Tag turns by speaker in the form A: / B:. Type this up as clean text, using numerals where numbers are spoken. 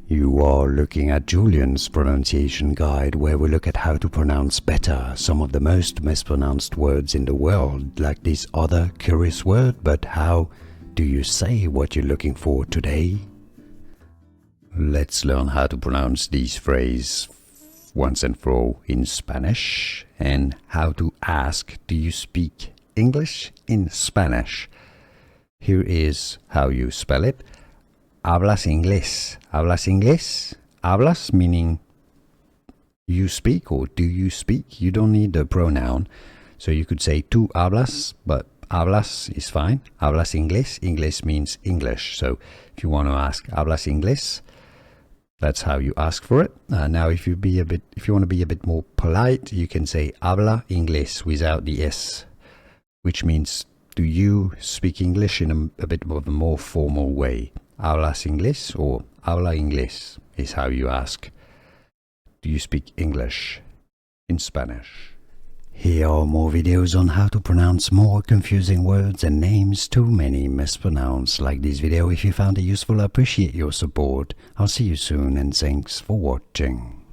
A: You are looking at Julian's pronunciation guide, where we look at how to pronounce better some of the most mispronounced words in the world, like this other curious word. But how do you say what you're looking for today? Let's learn how to pronounce these phrases once and for all in Spanish, and how to ask, do you speak English in Spanish? Here is how you spell it. Hablas inglés. Hablas inglés. Hablas meaning you speak or do you speak. You don't need a pronoun. So you could say tú hablas, but hablas is fine. Hablas inglés. Inglés means English. So if you want to ask hablas inglés, that's how you ask for it. Now if you want to be a bit more polite, you can say habla inglés without the S, which means do you speak English in a bit of a more formal way. Hablas inglés or habla inglés is how you ask. Do you speak English in Spanish? Here are more videos on how to pronounce more confusing words and names too many mispronounced. Like this video if you found it useful. I appreciate your support. I'll see you soon and thanks for watching.